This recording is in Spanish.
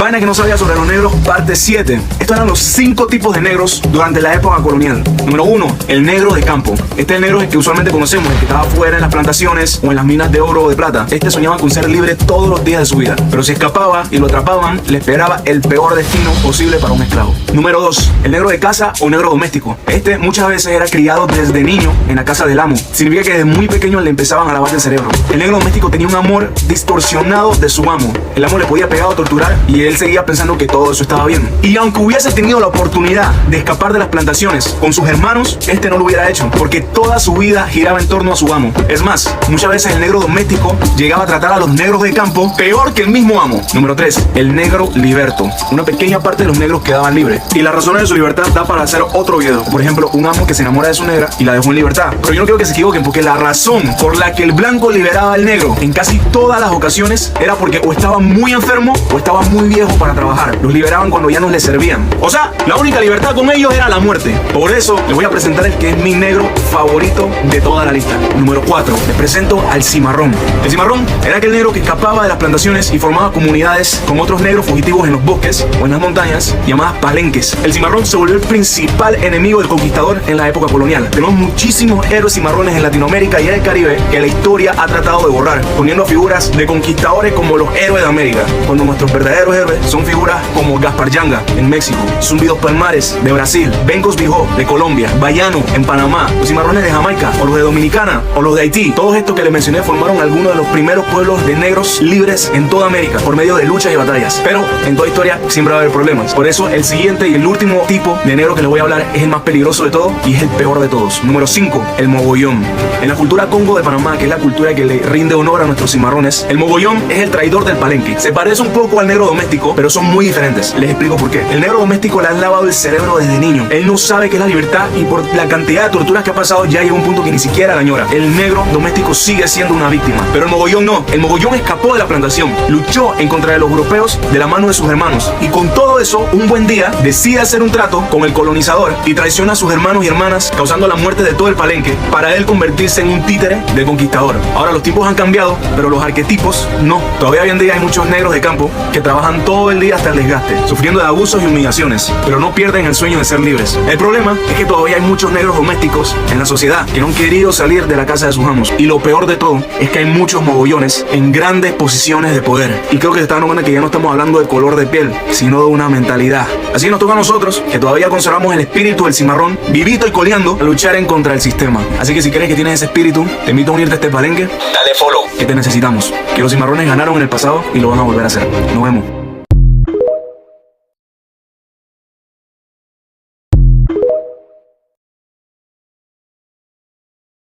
Vaina que no sabía sobre los negros, parte 7. Estos eran los 5 tipos de negros durante la época colonial. Número 1, el negro de campo. Este es el negro que usualmente conocemos, el que estaba fuera en las plantaciones o en las minas de oro o de plata. Este soñaba con ser libre todos los días de su vida, pero si escapaba y lo atrapaban, le esperaba el peor destino posible para un esclavo. Número 2, el negro de casa o negro doméstico. Este muchas veces era criado desde niño en la casa del amo. Significa que desde muy pequeño le empezaban a lavar el cerebro. El negro doméstico tenía un amor distorsionado de su amo. El amo le podía pegar o torturar y él seguía pensando que todo eso estaba bien. Y aunque hubiese tenido la oportunidad de escapar de las plantaciones con sus hermanos, este no lo hubiera hecho, porque toda su vida giraba en torno a su amo. Es más, muchas veces el negro doméstico llegaba a tratar a los negros de campo peor que el mismo amo. Número 3, el negro liberto. Una pequeña parte de los negros quedaban libres, y las razones de su libertad da para hacer otro video. Por ejemplo, un amo que se enamora de su negra y la dejó en libertad. Pero yo no quiero que se equivoquen, porque la razón por la que el blanco liberaba al negro en casi todas las ocasiones era porque o estaba muy enfermo o estaba muy viejo para trabajar. Los liberaban cuando ya no les servían. O sea, la única libertad con ellos era la muerte. Por eso les voy a presentar el que es mi negro favorito de toda la lista. Número 4, les presento al cimarrón. El cimarrón era aquel negro que escapaba de las plantaciones y formaba comunidades con otros negros fugitivos en los bosques o en las montañas, llamadas palenques. El cimarrón se volvió el principal enemigo del conquistador en la época colonial. Tenemos muchísimos héroes cimarrones en Latinoamérica y en el Caribe que la historia ha tratado de borrar, poniendo a figuras de conquistadores como los héroes de América, cuando nuestros verdaderos héroes son figuras como Gaspar Yanga en México, Zumbidos Palmares de Brasil, Bencos Bijó de Colombia, Bayano en Panamá, los cimarrones de Jamaica o los de Dominicana o los de Haití. Todos estos que les mencioné formaron algunos de los primeros pueblos de negros libres en toda América por medio de luchas y batallas. Pero en toda historia siempre va a haber problemas. Por eso el siguiente y el último tipo de negro que les voy a hablar es el más peligroso de todos y es el peor de todos. Número 5, el mogollón. En la cultura Congo de Panamá, que es la cultura que le rinde honor a nuestros cimarrones, el mogollón es el traidor del palenque. Se parece un poco al negro doméstico, pero son muy diferentes. Les explico por qué. El negro doméstico le han lavado el cerebro desde niño. Él no sabe qué es la libertad y por la cantidad de torturas que ha pasado ya llega a un punto que ni siquiera la añora. El negro doméstico sigue siendo una víctima, pero el mogollón no. El mogollón escapó de la plantación, luchó en contra de los europeos de la mano de sus hermanos y con todo eso, un buen día decide hacer un trato con el colonizador y traiciona a sus hermanos y hermanas, causando la muerte de todo el palenque para él convertirse en un títere del conquistador. Ahora los tiempos han cambiado, pero los arquetipos no. Todavía hoy en día hay muchos negros de campo que trabajan todo el día hasta el desgaste, sufriendo de abusos y humillaciones, pero no pierden el sueño de ser libres. El problema es que todavía hay muchos negros domésticos en la sociedad que no han querido salir de la casa de sus amos. Y lo peor de todo es que hay muchos mogollones en grandes posiciones de poder. Y creo que se está dando cuenta que ya no estamos hablando de color de piel, sino de una mentalidad. Así que nos toca a nosotros, que todavía conservamos el espíritu del cimarrón, vivito y coleando, a luchar en contra del sistema. Así que si crees que tienes ese espíritu, te invito a unirte a este palenque. Dale follow, que te necesitamos. Que los cimarrones ganaron en el pasado y lo van a volver a hacer. Nos vemos.